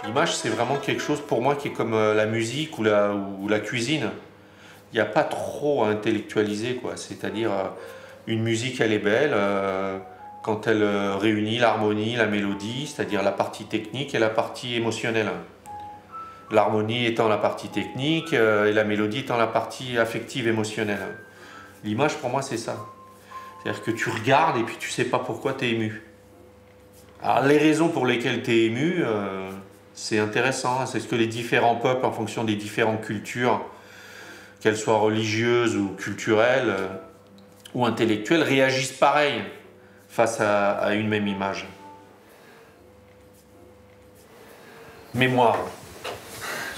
L'image, c'est vraiment quelque chose pour moi qui est comme la musique ou la cuisine. Il n'y a pas trop à intellectualiser, quoi. C'est-à-dire, une musique, elle est belle quand elle réunit l'harmonie, la mélodie, c'est-à-dire la partie technique et la partie émotionnelle. L'harmonie étant la partie technique et la mélodie étant la partie affective, émotionnelle. L'image, pour moi, c'est ça. C'est-à-dire que tu regardes et puis tu sais pas pourquoi tu es ému. Alors, les raisons pour lesquelles tu es ému, c'est intéressant. C'est ce que les différents peuples, en fonction des différentes cultures, qu'elles soient religieuses ou culturelles ou intellectuelles, réagissent pareil face à une même image. Mémoire.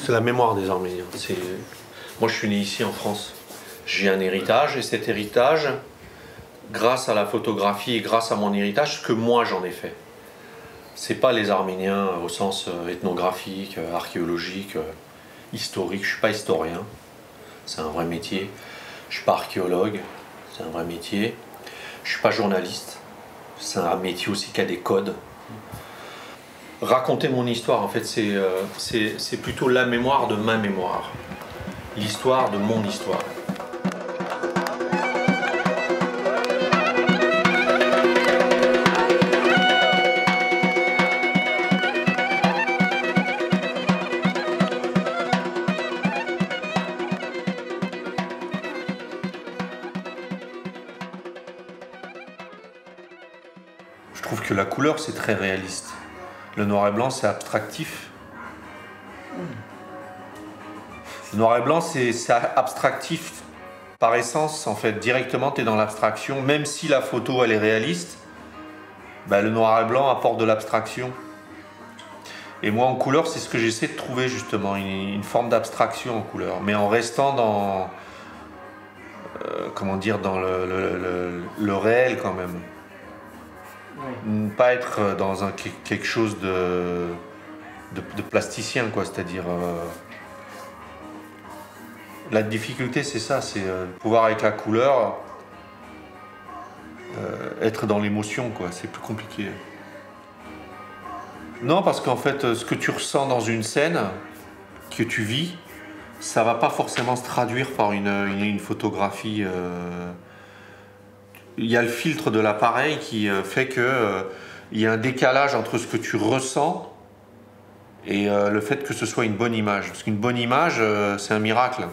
C'est la mémoire des Arméniens. Moi, je suis né ici en France. J'ai un héritage et cet héritage, grâce à la photographie et grâce à mon héritage, ce que moi j'en ai fait. C'est pas les Arméniens au sens ethnographique, archéologique, historique. Je suis pas historien, c'est un vrai métier. Je suis pas archéologue, c'est un vrai métier. Je suis pas journaliste, c'est un métier aussi qui a des codes. Raconter mon histoire, en fait, c'est plutôt la mémoire de ma mémoire, l'histoire de mon histoire. Je trouve que la couleur, c'est très réaliste. Le noir et blanc, c'est abstractif. Le noir et blanc, c'est abstractif par essence, en fait. Directement, tu es dans l'abstraction. Même si la photo, elle est réaliste, bah, le noir et blanc apporte de l'abstraction. Et moi, en couleur, c'est ce que j'essaie de trouver, justement. Une forme d'abstraction en couleur. Mais en restant dans... comment dire, dans le réel, quand même. Oui. Pas être dans quelque chose de plasticien, quoi. C'est-à-dire... la difficulté, c'est ça, c'est pouvoir avec la couleur être dans l'émotion, quoi. C'est plus compliqué. Non, parce qu'en fait, ce que tu ressens dans une scène que tu vis, ça va pas forcément se traduire par une photographie. Il y a le filtre de l'appareil qui fait que il y a un décalage entre ce que tu ressens et le fait que ce soit une bonne image. Parce qu'une bonne image, c'est un miracle.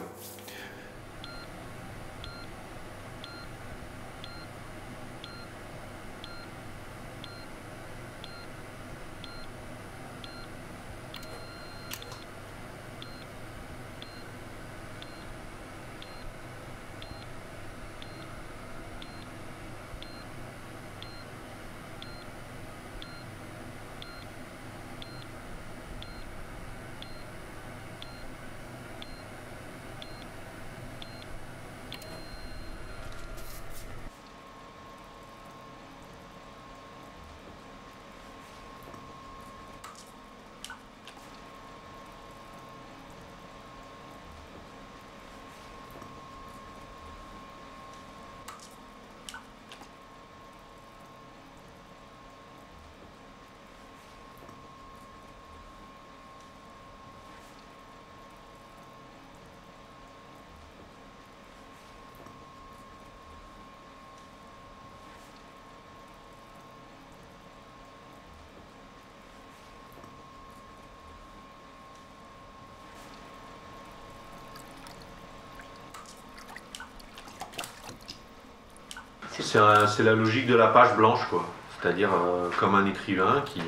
C'est la logique de la page blanche, quoi. C'est-à-dire comme un écrivain qui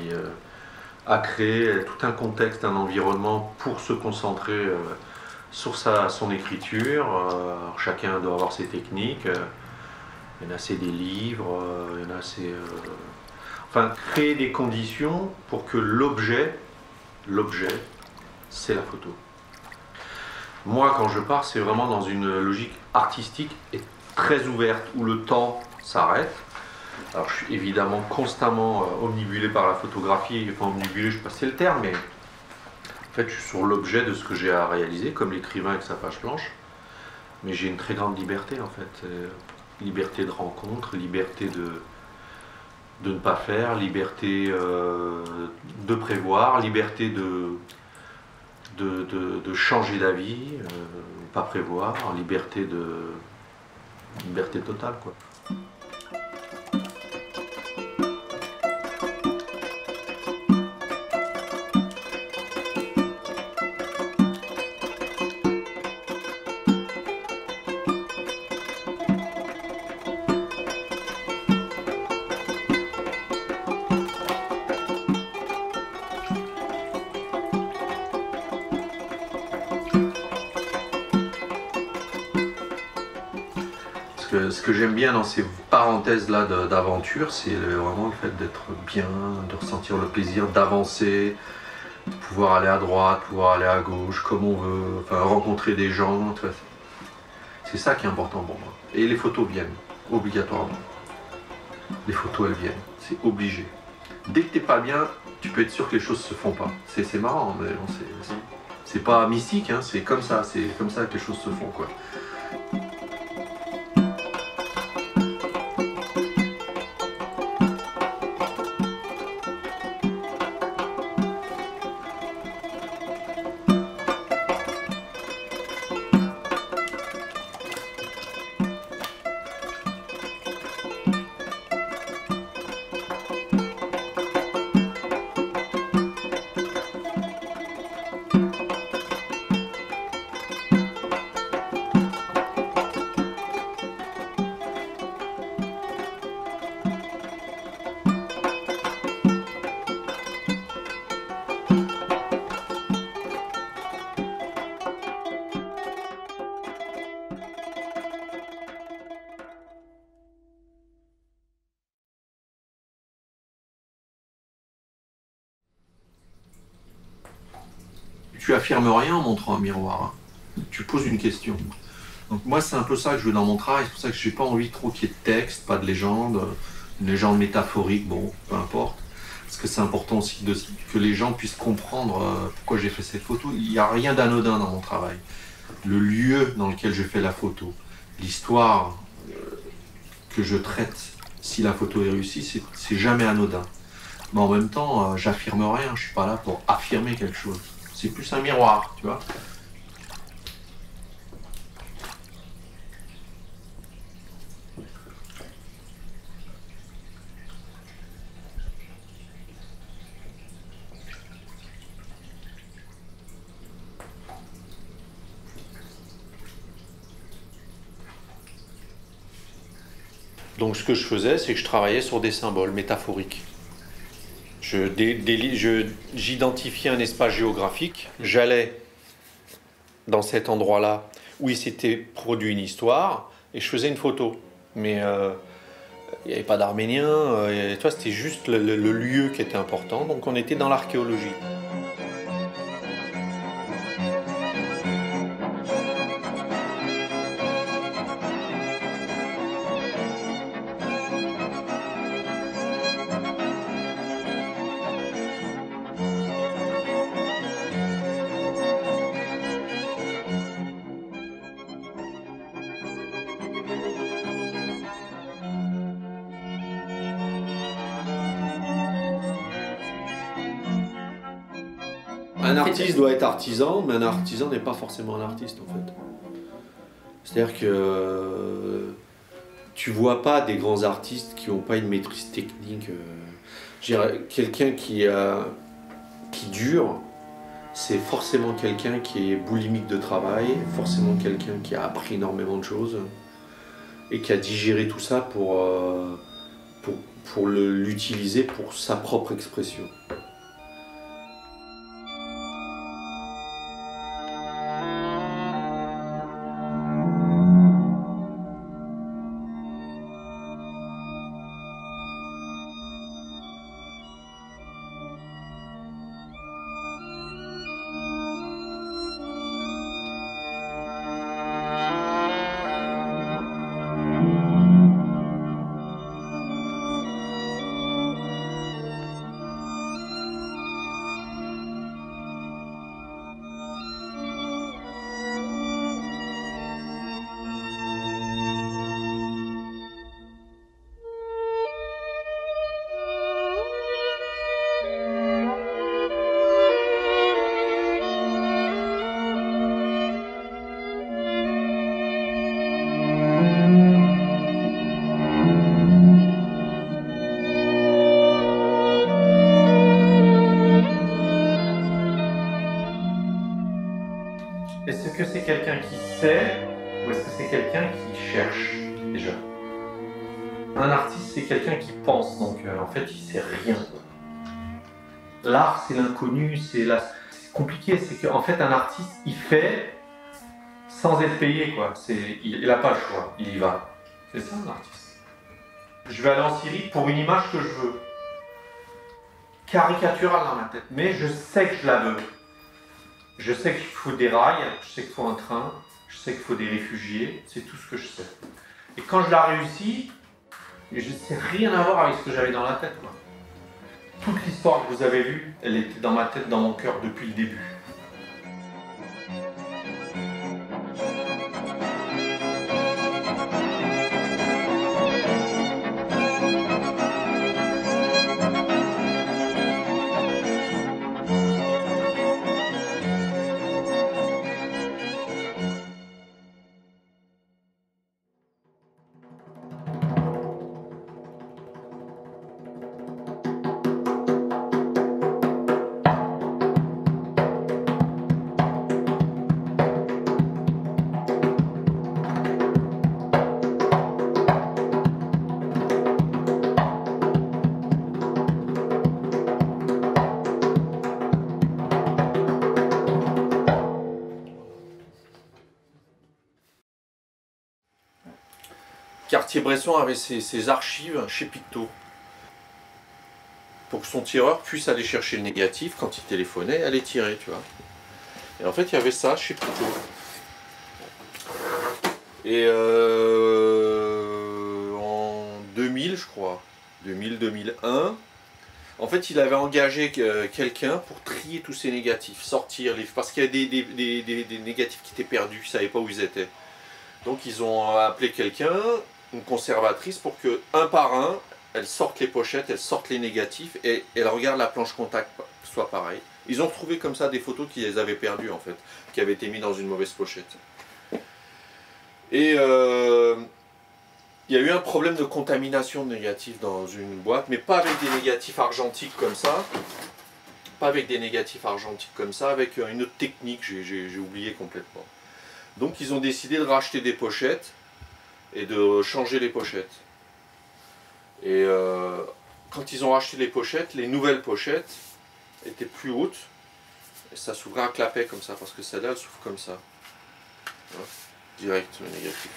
a créé tout un contexte, un environnement pour se concentrer sur son écriture. Chacun doit avoir ses techniques. Il y en a, c'est des livres. Il y en a, c'est... Enfin, créer des conditions pour que l'objet, c'est la photo. Moi, quand je pars, c'est vraiment dans une logique artistique et très ouverte, où le temps s'arrête. Alors je suis évidemment constamment omnibulé par la photographie, enfin omnibulé, je sais pas si c'est le terme, mais en fait je suis sur l'objet de ce que j'ai à réaliser, comme l'écrivain avec sa page blanche, mais j'ai une très grande liberté en fait, liberté de rencontre, liberté de ne pas faire, liberté de prévoir, liberté de changer d'avis, pas prévoir, liberté totale, quoi. Ce que j'aime bien dans ces parenthèses-là d'aventure, c'est vraiment le fait d'être bien, de ressentir le plaisir d'avancer, de pouvoir aller à droite, pouvoir aller à gauche, comme on veut, enfin rencontrer des gens. C'est ça qui est important pour moi. Et les photos viennent, obligatoirement. Les photos, elles viennent, c'est obligé. Dès que t'es pas bien, tu peux être sûr que les choses se font pas. C'est marrant, mais c'est pas mystique, hein, c'est comme ça que les choses se font, quoi. Tu affirmes rien en montrant un miroir, hein. Tu poses une question. Donc moi, c'est un peu ça que je veux dans mon travail. C'est pour ça que je n'ai pas envie trop qu'il y ait de texte, pas de légende, une légende métaphorique, bon, peu importe. Parce que c'est important aussi que les gens puissent comprendre pourquoi j'ai fait cette photo. Il n'y a rien d'anodin dans mon travail. Le lieu dans lequel je fais la photo, l'histoire que je traite, si la photo est réussie, c'est jamais anodin. Mais en même temps, j'affirme rien. Je ne suis pas là pour affirmer quelque chose. C'est plus un miroir, tu vois. Donc ce que je faisais, c'est que je travaillais sur des symboles métaphoriques. J'identifiais un espace géographique, j'allais dans cet endroit-là où il s'était produit une histoire et je faisais une photo. Mais il n'y avait pas d'Arméniens, tu vois, c'était juste le lieu qui était important, donc on était dans l'archéologie. Un artiste doit être artisan, mais un artisan n'est pas forcément un artiste en fait. C'est-à-dire que tu vois pas des grands artistes qui n'ont pas une maîtrise technique. Quelqu'un qui dure, c'est forcément quelqu'un qui est boulimique de travail, forcément quelqu'un qui a appris énormément de choses et qui a digéré tout ça pour l'utiliser pour sa propre expression. c'est quelqu'un qui sait ou est-ce que c'est quelqu'un qui cherche déjà? Un artiste, c'est quelqu'un qui pense, donc en fait, il sait rien. L'art, c'est l'inconnu, c'est compliqué, c'est qu'en fait, un artiste, il fait sans être payé, quoi. Il n'a pas le choix, il y va. C'est ça, un artiste. Je vais aller en Syrie pour une image que je veux. Caricaturale dans ma tête, mais je sais que je la veux. Je sais qu'il faut des rails, je sais qu'il faut un train, je sais qu'il faut des réfugiés, c'est tout ce que je sais. Et quand je la réussis, je ne sais rien à voir avec ce que j'avais dans la tête, quoi. Toute l'histoire que vous avez vue, elle était dans ma tête, dans mon cœur depuis le début. Cartier-Bresson avait ses archives chez Picto. Pour que son tireur puisse aller chercher le négatif, quand il téléphonait, aller tirer, tu vois. Et en fait, il y avait ça chez Picto. Et en 2000, je crois, 2000-2001, en fait, il avait engagé quelqu'un pour trier tous ces négatifs, sortir les... Parce qu'il y a des négatifs qui étaient perdus, ils ne savaient pas où ils étaient. Donc, ils ont appelé quelqu'un, une conservatrice, pour que, un par un, elle sorte les pochettes, elle sorte les négatifs, et elle regarde la planche contact, soit pareil. Ils ont trouvé comme ça des photos qui les avaient perdues, en fait, qui avaient été mises dans une mauvaise pochette. Et il y a eu un problème de contamination de négatifs dans une boîte, mais pas avec des négatifs argentiques comme ça. Pas avec des négatifs argentiques comme ça, avec une autre technique, j'ai oublié complètement. Donc ils ont décidé de racheter des pochettes et de changer les pochettes. Et quand ils ont racheté les pochettes, les nouvelles pochettes étaient plus hautes. Et ça s'ouvrait un clapet comme ça, parce que celle-là, elle s'ouvre comme ça. Hein, direct, le négatif.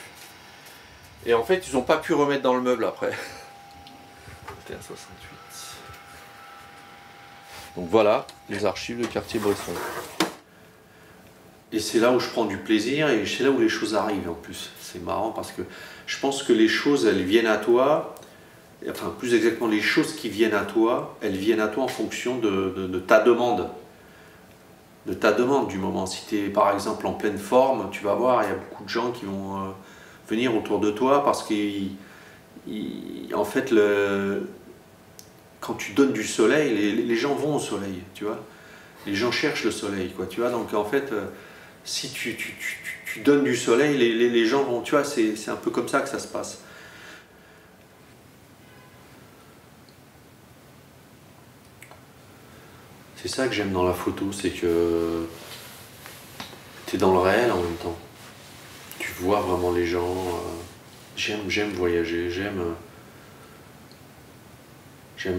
Et en fait, ils n'ont pas pu remettre dans le meuble après. C'était un 68. Donc voilà, les archives de Cartier-Bresson. Et c'est là où je prends du plaisir et c'est là où les choses arrivent en plus. C'est marrant parce que je pense que les choses, elles viennent à toi, enfin plus exactement les choses qui viennent à toi, elles viennent à toi en fonction de ta demande. De ta demande du moment. Si tu es par exemple en pleine forme, tu vas voir, il y a beaucoup de gens qui vont venir autour de toi parce qu'en fait, quand tu donnes du soleil, les gens vont au soleil, tu vois. Les gens cherchent le soleil, quoi, tu vois. Donc en fait, si tu donnes du soleil, les gens vont, tu vois, c'est un peu comme ça que ça se passe. C'est ça que j'aime dans la photo, c'est que tu es dans le réel en même temps. Tu vois vraiment les gens. J'aime voyager, j'aime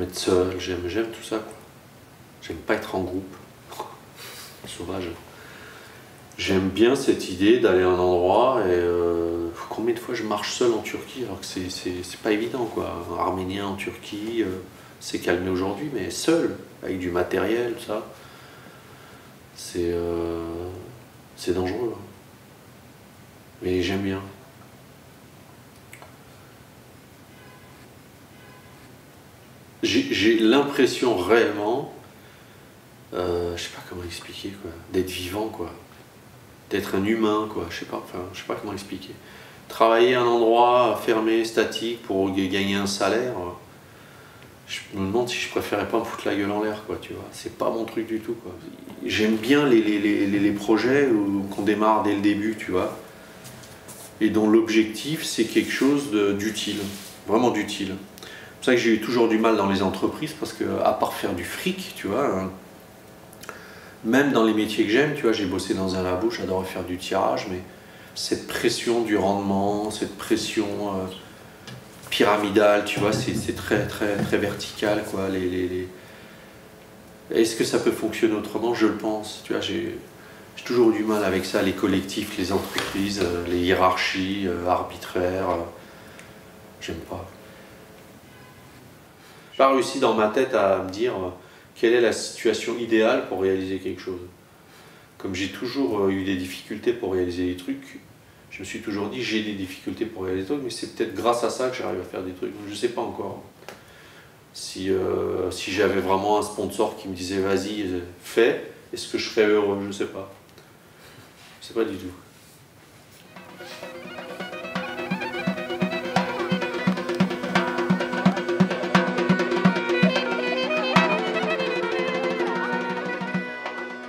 être seul, j'aime tout ça, quoi. J'aime pas être en groupe. Sauvage. J'aime bien cette idée d'aller à un endroit et combien de fois je marche seul en Turquie alors que c'est pas évident, quoi. Un Arménien en Turquie, c'est calmé aujourd'hui, mais seul, avec du matériel, tout ça, c'est dangereux. Hein. Mais j'aime bien. J'ai l'impression réellement, je sais pas comment expliquer, quoi, d'être vivant, quoi, d'être un humain, quoi, je sais pas comment expliquer. Travailler à un endroit fermé, statique, pour gagner un salaire, je me demande si je préférais pas me foutre la gueule en l'air, quoi, tu vois. C'est pas mon truc du tout, quoi. J'aime bien les projets qu'on démarre dès le début, tu vois, et dont l'objectif c'est quelque chose d'utile, vraiment d'utile. C'est pour ça que j'ai eu toujours du mal dans les entreprises, parce que à part faire du fric, tu vois, Même dans les métiers que j'aime, tu vois, j'ai bossé dans un labo, j'adorais faire du tirage, mais cette pression du rendement, cette pression pyramidale, tu vois, c'est très, très, très vertical, quoi. Est-ce que ça peut fonctionner autrement? Je le pense. Tu vois, j'ai toujours eu du mal avec ça, les collectifs, les entreprises, les hiérarchies arbitraires. J'aime pas. J'ai pas réussi dans ma tête à me dire quelle est la situation idéale pour réaliser quelque chose. Comme j'ai toujours eu des difficultés pour réaliser des trucs, je me suis toujours dit j'ai des difficultés pour réaliser des trucs, mais c'est peut-être grâce à ça que j'arrive à faire des trucs. Je sais pas encore. Si j'avais vraiment un sponsor qui me disait vas-y, fais, est-ce que je serais heureux? Je sais pas. Je sais pas du tout.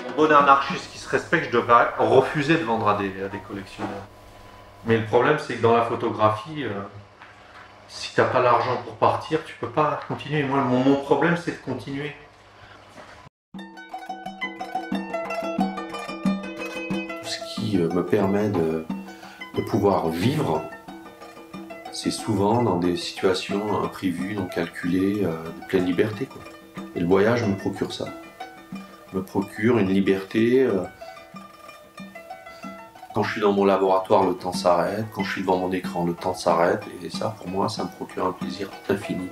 Un bon anarchiste qui se respecte, je devrais refuser de vendre à des collectionneurs. Mais le problème, c'est que dans la photographie, si t'as pas l'argent pour partir, tu peux pas continuer. Moi, mon problème, c'est de continuer. Ce qui me permet de pouvoir vivre, c'est souvent dans des situations imprévues, non calculées, de pleine liberté, quoi. Et le voyage me procure ça. Me procure une liberté. Quand je suis dans mon laboratoire, le temps s'arrête. Quand je suis devant mon écran, le temps s'arrête. Et ça, pour moi, ça me procure un plaisir infini.